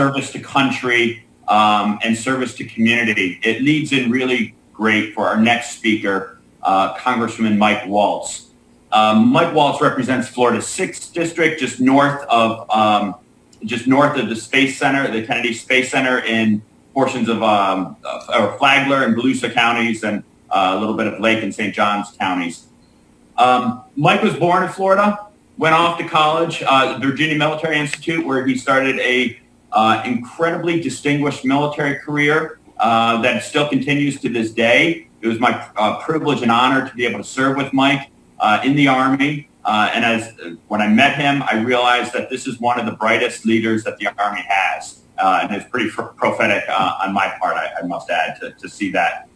service to country, and service to community. It leads in really great for our next speaker, Congressman Mike Waltz. Mike Waltz represents Florida's 6th district, just north of the Space Center, the Kennedy Space Center, in portions of Flagler and Volusia counties, and a little bit of Lake and St. Johns counties. Mike was born in Florida, went off to college, Virginia Military Institute, where he started a incredibly distinguished military career that still continues to this day. It was my privilege and honor to be able to serve with Mike in the Army. And when I met him, I realized that this is one of the brightest leaders that the Army has. And it's pretty prophetic on my part, I must add, to see that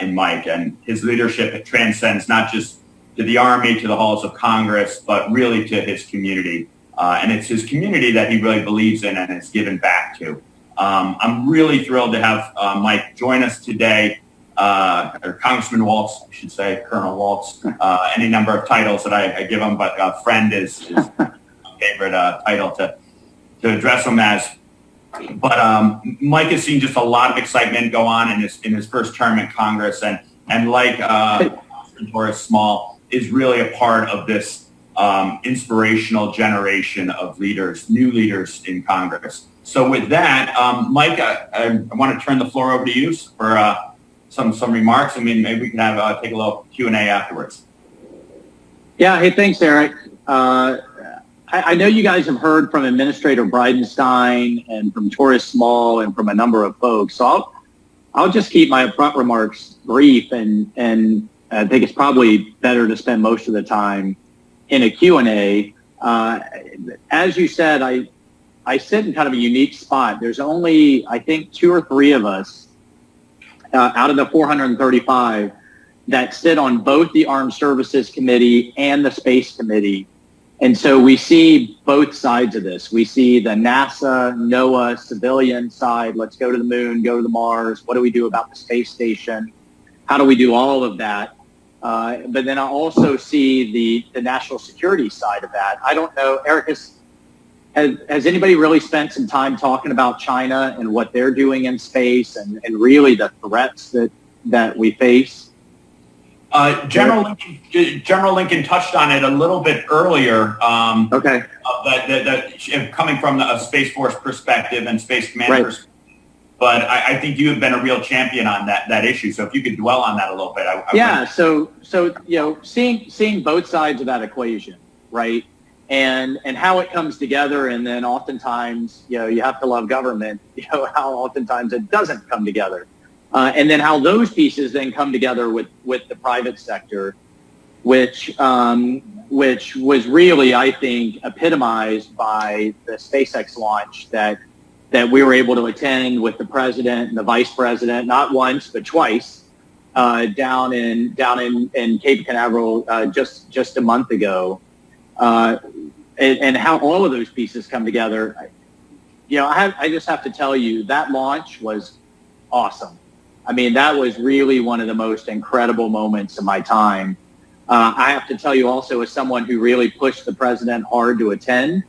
in Mike. And his leadership, it transcends not just to the Army, to the halls of Congress, but really to his community. And it's his community that he really believes in and has given back to. I'm really thrilled to have Mike join us today, or Congressman Waltz, I should say, Colonel Waltz, any number of titles that I give him, but friend is my favorite title to address him as. But Mike has seen just a lot of excitement go on in his first term in Congress, and like Doris Small, is really a part of this inspirational generation of leaders, new leaders in Congress. So with that, Mike, I want to turn the floor over to you for some remarks. I mean, maybe we can have take a little Q&A afterwards. Yeah. Hey, thanks, Eric. I know you guys have heard from Administrator Bridenstine and from Doris Small and from a number of folks. So I'll just keep my upfront remarks brief, and I think it's probably better to spend most of the time in a Q&A. As you said, I sit in kind of a unique spot. There's only, I think, 2 or 3 of us out of the 435 that sit on both the Armed Services Committee and the Space Committee. And so we see both sides of this. We see the NASA, NOAA, civilian side. Let's go to the moon, go to the Mars. What do we do about the space station? How do we do all of that? But then I also see the national security side of that. I don't know, Eric, has anybody really spent some time talking about China and what they're doing in space and really the threats that we face? General Lincoln touched on it a little bit earlier. Okay. Coming from a Space Force perspective and Space Command perspective. But I think you have been a real champion on that issue. So if you could dwell on that a little bit. So you know, seeing both sides of that equation, right, and how it comes together, and then oftentimes, you know, you have to love government. You know, how oftentimes it doesn't come together, and then how those pieces then come together with the private sector, which was really, I think, epitomized by the SpaceX launch that we were able to attend with the president and the vice president, not once but twice, down in Cape Canaveral just a month ago, and how all of those pieces come together. You know, I just have to tell you that launch was awesome. I mean, that was really one of the most incredible moments of my time. I have to tell you also, as someone who really pushed the president hard to attend.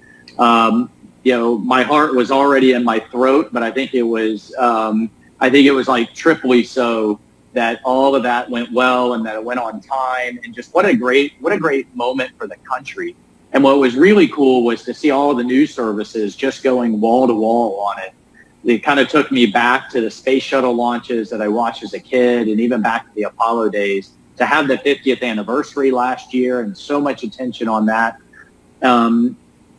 You know, my heart was already in my throat, but I think it was like triply so that all of that went well and that it went on time, and just what a great moment for the country. And what was really cool was to see all the news services just going wall to wall on it. It kind of took me back to the space shuttle launches that I watched as a kid, and even back to the Apollo days, to have the 50th anniversary last year and so much attention on that.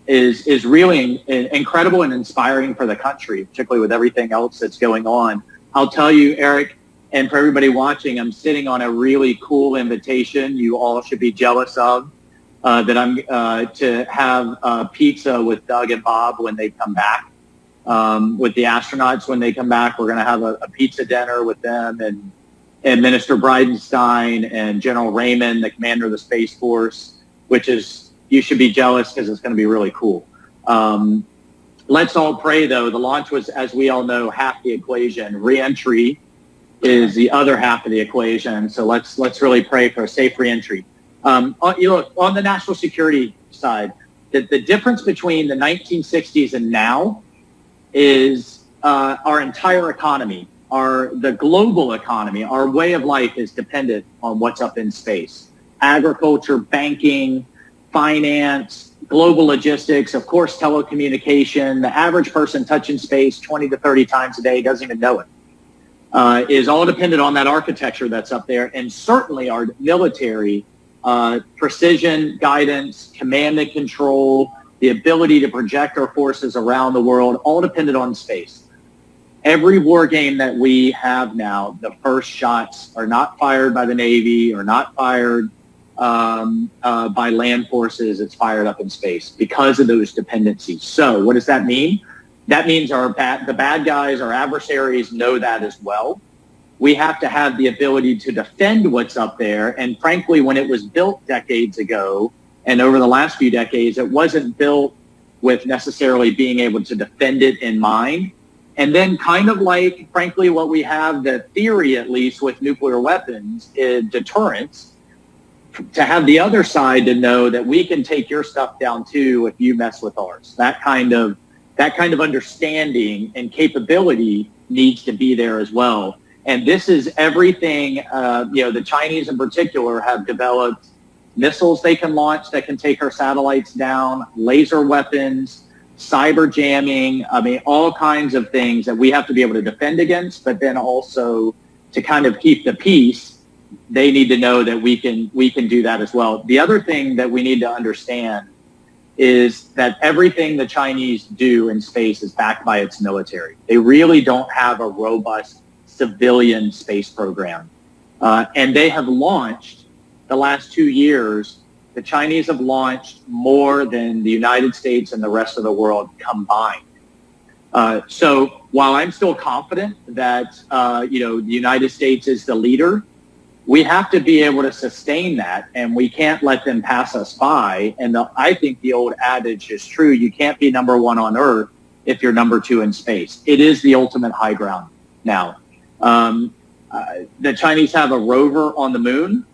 Is really incredible and inspiring for the country, particularly with everything else that's going on. I'll tell you, Eric, and for everybody watching, I'm sitting on a really cool invitation you all should be jealous of, that I'm to have pizza with Doug and Bob when they come back, with the astronauts when they come back. We're going to have a pizza dinner with them and Minister Bridenstine and General Raymond, the commander of the Space Force, which is, you should be jealous because it's going to be really cool. Let's all pray, though. The launch was, as we all know, half the equation. Re-entry is the other half of the equation. So let's really pray for a safe re-entry. On the national security side, the difference between the 1960s and now is our entire economy, the global economy, our way of life is dependent on what's up in space. Agriculture, banking, finance, global logistics, of course, telecommunication. The average person touching space 20 to 30 times a day doesn't even know it. Is all dependent on that architecture that's up there, and certainly our military, precision, guidance, command and control, the ability to project our forces around the world, all dependent on space. Every war game that we have now, the first shots are not fired by the Navy or not fired by land forces. It's fired up in space because of those dependencies. So what does that mean? That means the bad guys, our adversaries, know that as well. We have to have the ability to defend what's up there. And frankly, when it was built decades ago and over the last few decades, it wasn't built with necessarily being able to defend it in mind. And then kind of like, frankly, what we have, the theory at least with nuclear weapons, is deterrence, to have the other side to know that we can take your stuff down too if you mess with ours. That kind of understanding and capability needs to be there as well. And this is everything, the Chinese in particular have developed missiles they can launch that can take our satellites down, laser weapons, cyber jamming, all kinds of things that we have to be able to defend against, but then also to kind of keep the peace, they need to know that we can do that as well. The other thing that we need to understand is that everything the Chinese do in space is backed by its military. They really don't have a robust civilian space program. And they have launched, the last 2 years, the Chinese have launched more than the United States and the rest of the world combined. So while I'm still confident that, the United States is the leader, we have to be able to sustain that, and we can't let them pass us by. And I think the old adage is true. You can't be number one on Earth if you're number two in space. It is the ultimate high ground now. The Chinese have a rover on the moon,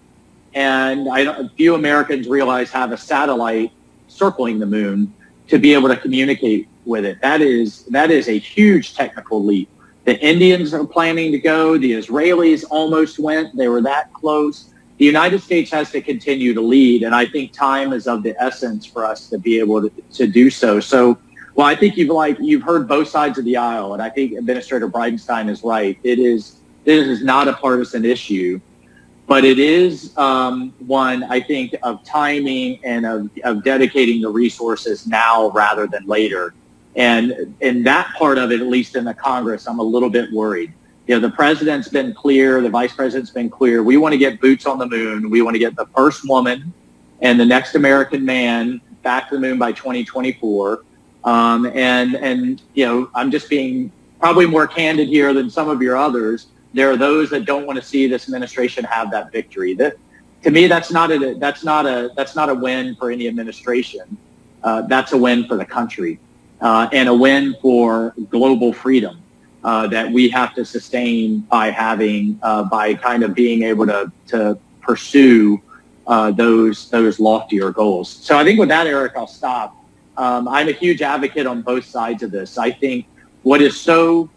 and a few Americans realize have a satellite circling the moon to be able to communicate with it. That is a huge technical leap. The Indians are planning to go. The Israelis almost went. They were that close. The United States has to continue to lead, and I think time is of the essence for us to be able to do so. So, well, I think you've heard both sides of the aisle, and I think Administrator Bridenstine is right. This is not a partisan issue, but it is one, I think, of timing and of dedicating the resources now rather than later. And in that part of it, at least in the Congress, I'm a little bit worried. The president's been clear. The vice president's been clear. We want to get boots on the moon. We want to get the first woman and the next American man back to the moon by 2024. And I'm just being probably more candid here than some of your others. There are those that don't want to see this administration have that victory. To me, that's not a win for any administration. That's a win for the country. And a win for global freedom that we have to sustain by kind of being able to pursue those loftier goals. So I think with that, Eric, I'll stop. I'm a huge advocate on both sides of this. I think what is so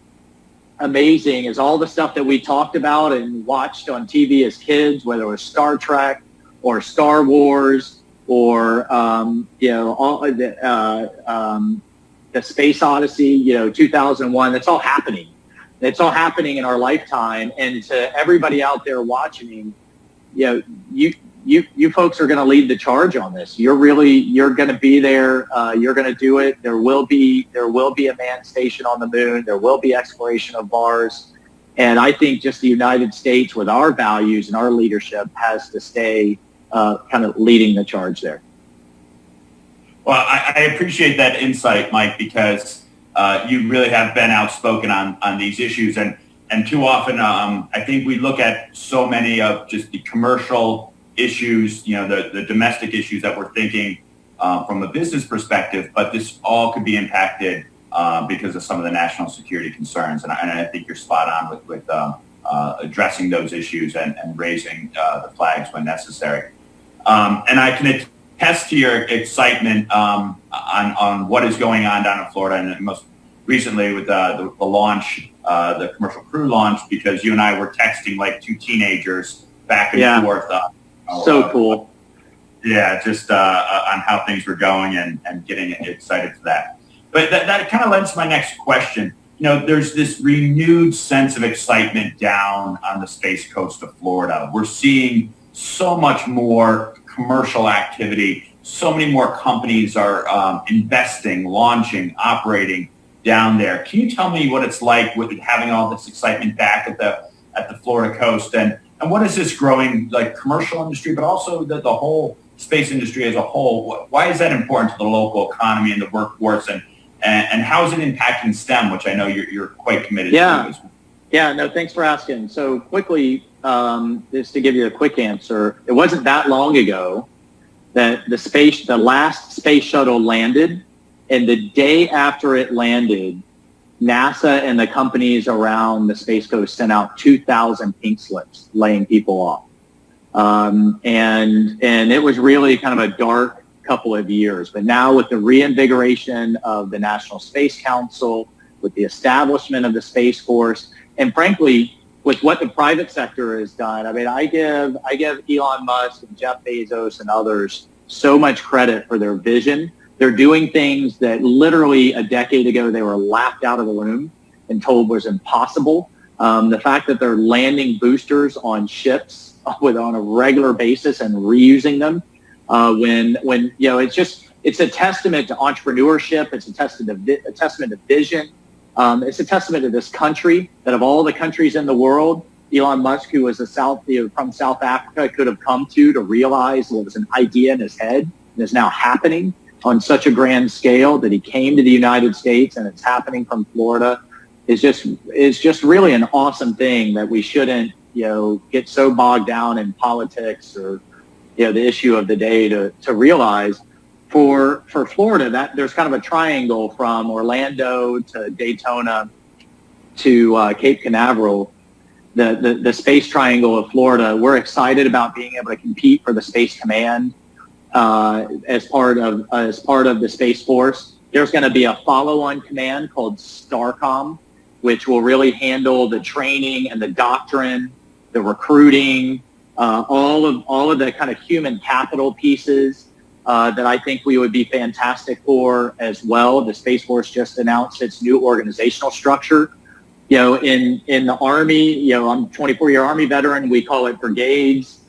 amazing is all the stuff that we talked about and watched on TV as kids, whether it was Star Trek or Star Wars or the Space Odyssey, 2001. That's all happening. It's all happening in our lifetime. And to everybody out there watching, you folks are going to lead the charge on this. You're going to be there. You're going to do it. There will be a manned station on the moon. There will be exploration of Mars. And I think just the United States, with our values and our leadership, has to stay kind of leading the charge there. Well, I appreciate that insight, Mike, because you really have been outspoken on these issues. And too often, I think we look at so many of just the commercial issues, the domestic issues that we're thinking from a business perspective, but this all could be impacted because of some of the national security concerns. And I think you're spot on with addressing those issues and raising the flags when necessary. And I can attest to your excitement on what is going on down in Florida. And recently with the launch, the commercial crew launch, because you and I were texting like two teenagers back and forth. So cool. Yeah, just on how things were going and getting excited for that. But that kind of lends to my next question. You know, there's this renewed sense of excitement down on the Space Coast of Florida. We're seeing so much more commercial activity. So many more companies are investing, launching, operating down there. Can you tell me what it's like with having all this excitement back at the Florida coast, and what is this growing like commercial industry, but also the whole space industry as a whole? Why is that important to the local economy and the workforce, and how is it impacting STEM, which I know you're quite committed to as well? Yeah, no, thanks for asking. So quickly, just to give you a quick answer, it wasn't that long ago that the last space shuttle landed, and the day after it landed, NASA and the companies around the Space Coast sent out 2,000 pink slips laying people off. And it was really kind of a dark couple of years. But now with the reinvigoration of the National Space Council, with the establishment of the Space Force, and frankly, with what the private sector has done, I mean, I give Elon Musk and Jeff Bezos and others so much credit for their vision. They're doing things that literally a decade ago they were laughed out of the room and told was impossible. The fact that they're landing boosters on ships on a regular basis and reusing them, when you know, it's a testament to entrepreneurship. It's a testament to vision. It's a testament to this country, that of all the countries in the world, Elon Musk, who was from South Africa, could have come to realize what was an idea in his head and is now happening on such a grand scale, that he came to the United States and it's happening from Florida, is just really an awesome thing that we shouldn't, you know, get so bogged down in politics or, you know, the issue of the day to realize for Florida that there's kind of a triangle from Orlando to Daytona to Cape Canaveral, the space triangle of Florida. We're excited about being able to compete for the Space Command as part of the Space Force. There's going to be a follow-on command called STARCOM, which will really handle the training and the doctrine, the recruiting, all of the kind of human capital pieces that I think we would be fantastic for as well. The Space Force just announced its new organizational structure. You know, in the Army, you know, I'm a 24-year Army veteran. We call it brigades.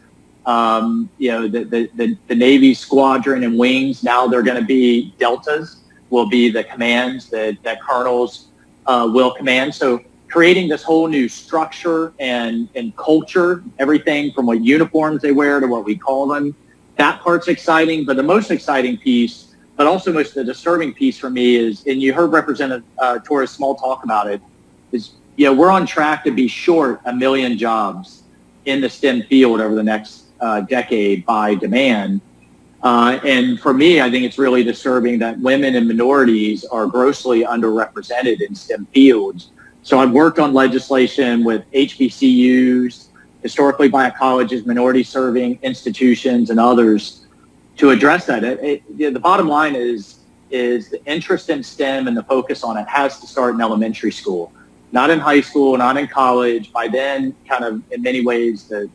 You know, the Navy squadron and wings, now they're going to be deltas, will be the commands that colonels will command. So creating this whole new structure and culture, everything from what uniforms they wear to what we call them, that part's exciting. But the most exciting piece, but also most the disturbing piece for me is, and you heard Representative Torres Small talk about it, is, you know, we're on track to be short 1 million jobs in the STEM field over the next decade by demand. And for me, I think it's really disturbing that women and minorities are grossly underrepresented in STEM fields. So I've worked on legislation with HBCUs, historically black colleges, minority serving institutions, and others to address that. The bottom line is the interest in STEM and the focus on it has to start in elementary school, not in high school, not in college. By then, kind of in many ways, the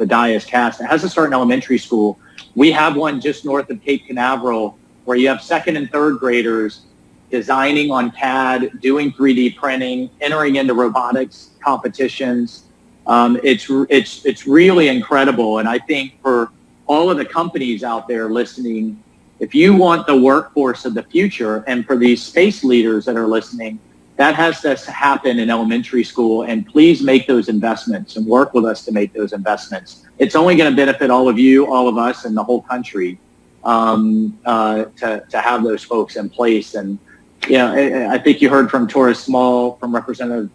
die is cast. It has to start in elementary school. We have one just north of Cape Canaveral where you have second and third graders designing on CAD, doing 3D printing, entering into robotics competitions. It's really incredible. And I think for all of the companies out there listening, if you want the workforce of the future, and for these space leaders that are listening, that has to happen in elementary school. And please make those investments and work with us to make those investments. It's only going to benefit all of you, all of us, and the whole country to have those folks in place. And I think you heard from Representative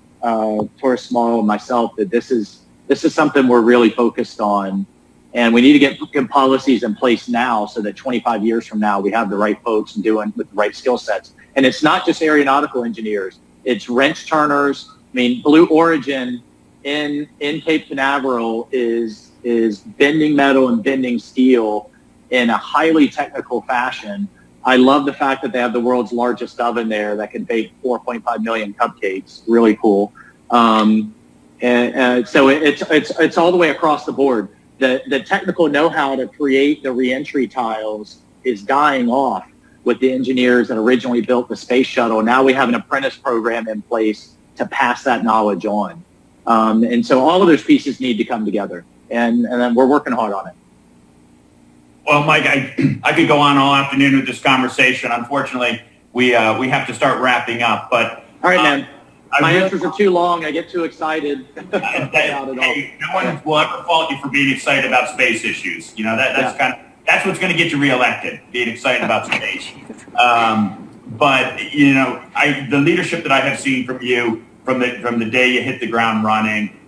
Torres Small and myself that this is something we're really focused on, and we need to get good policies in place now so that 25 years from now we have the right folks doing with the right skill sets. And it's not just aeronautical engineers; it's wrench turners. I mean, Blue Origin in Cape Canaveral is bending metal and bending steel in a highly technical fashion. I love the fact that they have the world's largest oven there that can bake 4.5 million cupcakes. Really cool. And so it's all the way across the board. The technical know-how to create the reentry tiles is dying off with the engineers that originally built the space shuttle. Now we have an apprentice program in place to pass that knowledge on. And so all of those pieces need to come together. And then we're working hard on it. Well, Mike, I could go on all afternoon with this conversation. Unfortunately, we have to start wrapping up. But all right, man. My answers are too long. I get too excited. No one will ever fault you for being excited about space issues. You know, that's what's going to get you reelected, being excited about space. But you know, the leadership that I have seen from you from the day you hit the ground running,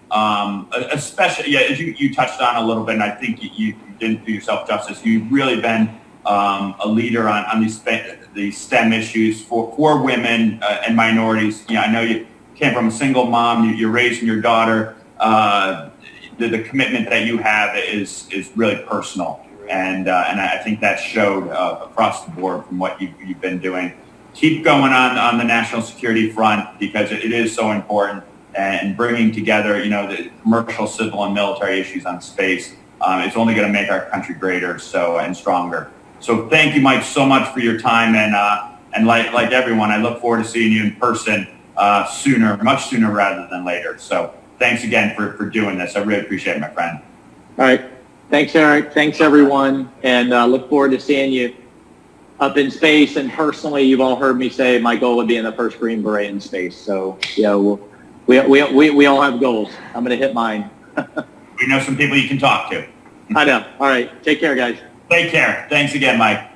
especially as you touched on a little bit, and I think you didn't do yourself justice. You've really been a leader on these STEM issues for women and minorities. You know, I know you came from a single mom. You're raising your daughter. The commitment that you have is really personal, and I think that showed across the board from what you've been doing. Keep going on the national security front, because it is so important, and bringing together, you know, the commercial, civil, and military issues on space. It's only going to make our country greater and stronger. So thank you, Mike, so much for your time, and like everyone, I look forward to seeing you in person sooner, much sooner rather than later. So thanks again for doing this. I really appreciate it, my friend. All right. Thanks, Eric. Thanks, everyone. And look forward to seeing you up in space. And personally, you've all heard me say my goal would be in the first Green Beret in space. So, yeah, we all have goals. I'm going to hit mine. We know some people you can talk to. I know. All right. Take care, guys. Take care. Thanks again, Mike.